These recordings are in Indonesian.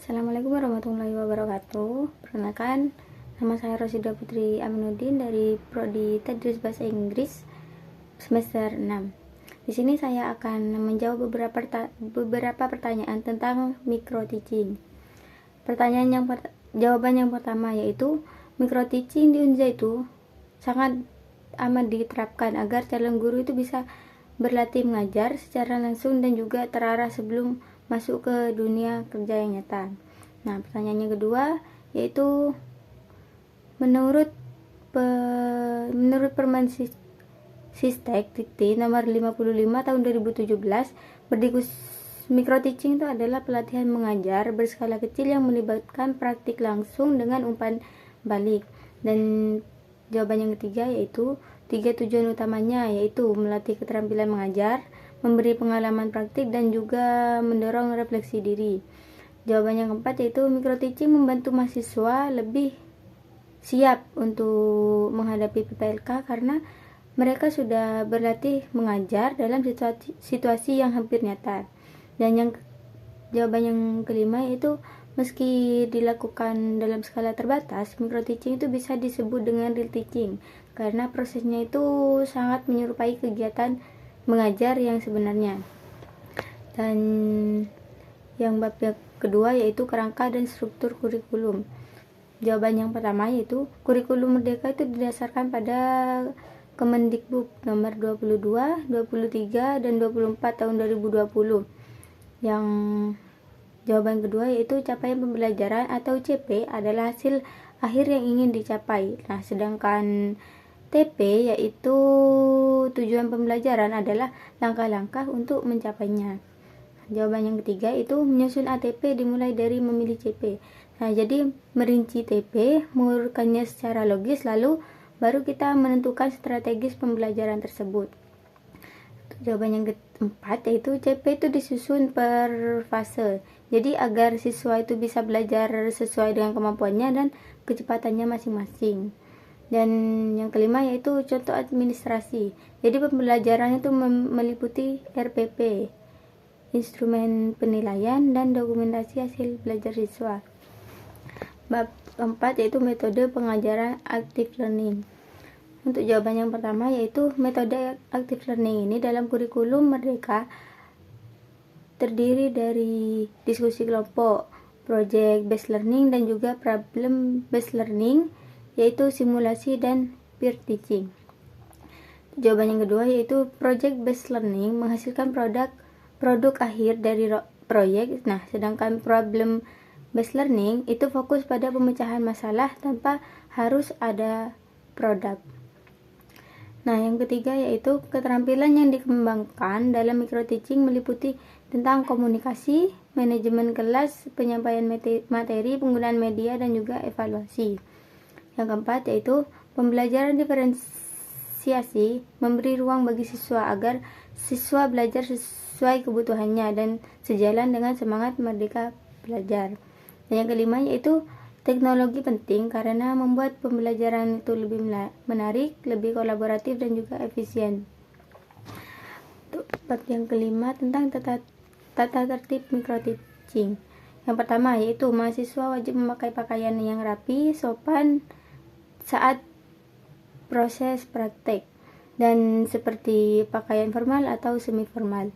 Assalamualaikum warahmatullahi wabarakatuh. Perkenalkan, nama saya Rosida Putri Aminuddin dari Prodi Tadris Bahasa Inggris semester 6. Di sini saya akan menjawab beberapa pertanyaan tentang micro teaching. Jawaban yang pertama yaitu micro teaching di Unja itu sangat amat diterapkan agar calon guru itu bisa berlatih mengajar secara langsung dan juga terarah sebelum masuk ke dunia kerja yang nyata. Nah, pertanyaannya kedua yaitu menurut Permen Sistek nomor 55 tahun 2017 berdiskusi micro teaching itu adalah pelatihan mengajar berskala kecil yang melibatkan praktik langsung dengan umpan balik. Dan jawaban yang ketiga yaitu 3 tujuan utamanya yaitu melatih keterampilan mengajar, memberi pengalaman praktik, dan juga mendorong refleksi diri. Jawaban yang keempat yaitu micro teaching membantu mahasiswa lebih siap untuk menghadapi PPLK karena mereka sudah berlatih mengajar dalam situasi yang hampir nyata. Dan jawaban yang kelima yaitu meski dilakukan dalam skala terbatas, micro teaching itu bisa disebut dengan real teaching karena prosesnya itu sangat menyerupai kegiatan mengajar yang sebenarnya. Dan yang bab yang kedua yaitu kerangka dan struktur kurikulum. Jawaban yang pertama yaitu kurikulum merdeka itu didasarkan pada Kemendikbud nomor 22, 23, dan 24 tahun 2020. Yang jawaban kedua yaitu capaian pembelajaran atau CP adalah hasil akhir yang ingin dicapai. Nah, sedangkan TP yaitu tujuan pembelajaran adalah langkah-langkah untuk mencapainya. Jawaban yang ketiga itu menyusun ATP dimulai dari memilih CP. Nah, jadi merinci TP, mengurutkannya secara logis, lalu baru kita menentukan strategis pembelajaran tersebut. Jawaban yang keempat yaitu CP itu disusun per fase. Jadi agar siswa itu bisa belajar sesuai dengan kemampuannya dan kecepatannya masing-masing. Dan yang kelima yaitu contoh administrasi. Jadi pembelajaran itu meliputi RPP, instrumen penilaian, dan dokumentasi hasil belajar siswa. Bab keempat yaitu metode pengajaran active learning. Untuk jawaban yang pertama yaitu metode active learning ini dalam kurikulum merdeka terdiri dari diskusi kelompok, project based learning, dan juga problem based learning yaitu simulasi dan peer teaching. Jawaban yang kedua yaitu project based learning menghasilkan produk akhir dari proyek. Nah, sedangkan problem based learning itu fokus pada pemecahan masalah tanpa harus ada produk. Nah, yang ketiga yaitu keterampilan yang dikembangkan dalam micro teaching meliputi tentang komunikasi, manajemen kelas, penyampaian materi, penggunaan media, dan juga evaluasi. Yang keempat yaitu pembelajaran diferensiasi memberi ruang bagi siswa agar siswa belajar sesuai kebutuhannya dan sejalan dengan semangat merdeka belajar. Dan yang kelima yaitu teknologi penting karena membuat pembelajaran itu lebih menarik, lebih kolaboratif, dan juga efisien. Bab yang kelima tentang tata tertib micro teaching. Yang pertama yaitu mahasiswa wajib memakai pakaian yang rapi, sopan saat proses praktek dan seperti pakaian formal atau semi formal.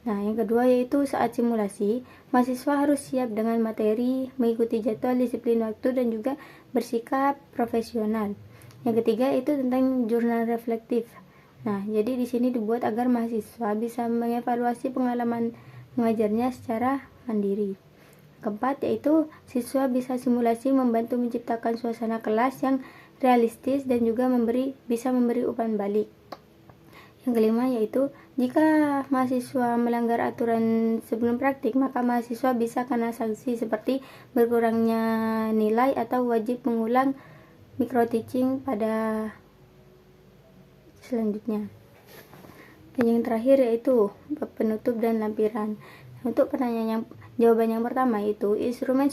Nah, yang kedua yaitu saat simulasi, mahasiswa harus siap dengan materi, mengikuti jadwal, disiplin waktu, dan juga bersikap profesional. Yang ketiga itu tentang jurnal reflektif. Nah, jadi di sini dibuat agar mahasiswa bisa mengevaluasi pengalaman mengajarnya secara mandiri. Keempat yaitu siswa bisa simulasi membantu menciptakan suasana kelas yang realistis dan juga bisa memberi umpan balik. Yang kelima yaitu jika mahasiswa melanggar aturan sebelum praktik, maka mahasiswa bisa kena sanksi seperti berkurangnya nilai atau wajib mengulang micro teaching pada selanjutnya. Dan yang terakhir yaitu penutup dan lampiran. Untuk jawaban yang pertama itu instrumen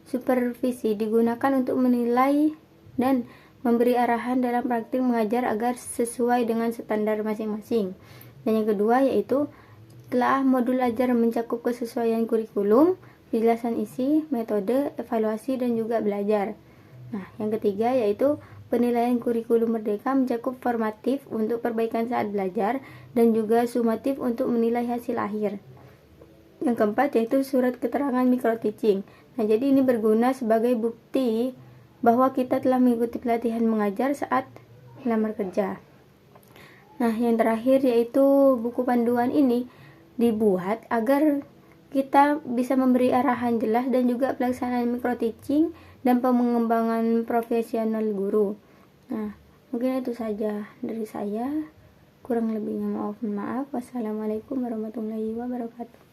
supervisi digunakan untuk menilai dan memberi arahan dalam praktik mengajar agar sesuai dengan standar masing-masing. Dan yang kedua yaitu telah modul ajar mencakup kesesuaian kurikulum, penjelasan isi, metode, evaluasi, dan juga belajar. Nah, yang ketiga yaitu penilaian kurikulum merdeka mencakup formatif untuk perbaikan saat belajar dan juga sumatif untuk menilai hasil akhir. Yang keempat yaitu surat keterangan microteaching. Nah, jadi ini berguna sebagai bukti bahwa kita telah mengikuti pelatihan mengajar saat melamar kerja. Nah, yang terakhir yaitu buku panduan ini dibuat agar kita bisa memberi arahan jelas dan juga pelaksanaan microteaching dan pengembangan profesional guru. Nah, mungkin itu saja dari saya. Kurang lebihnya maaf. Wassalamualaikum warahmatullahi wabarakatuh.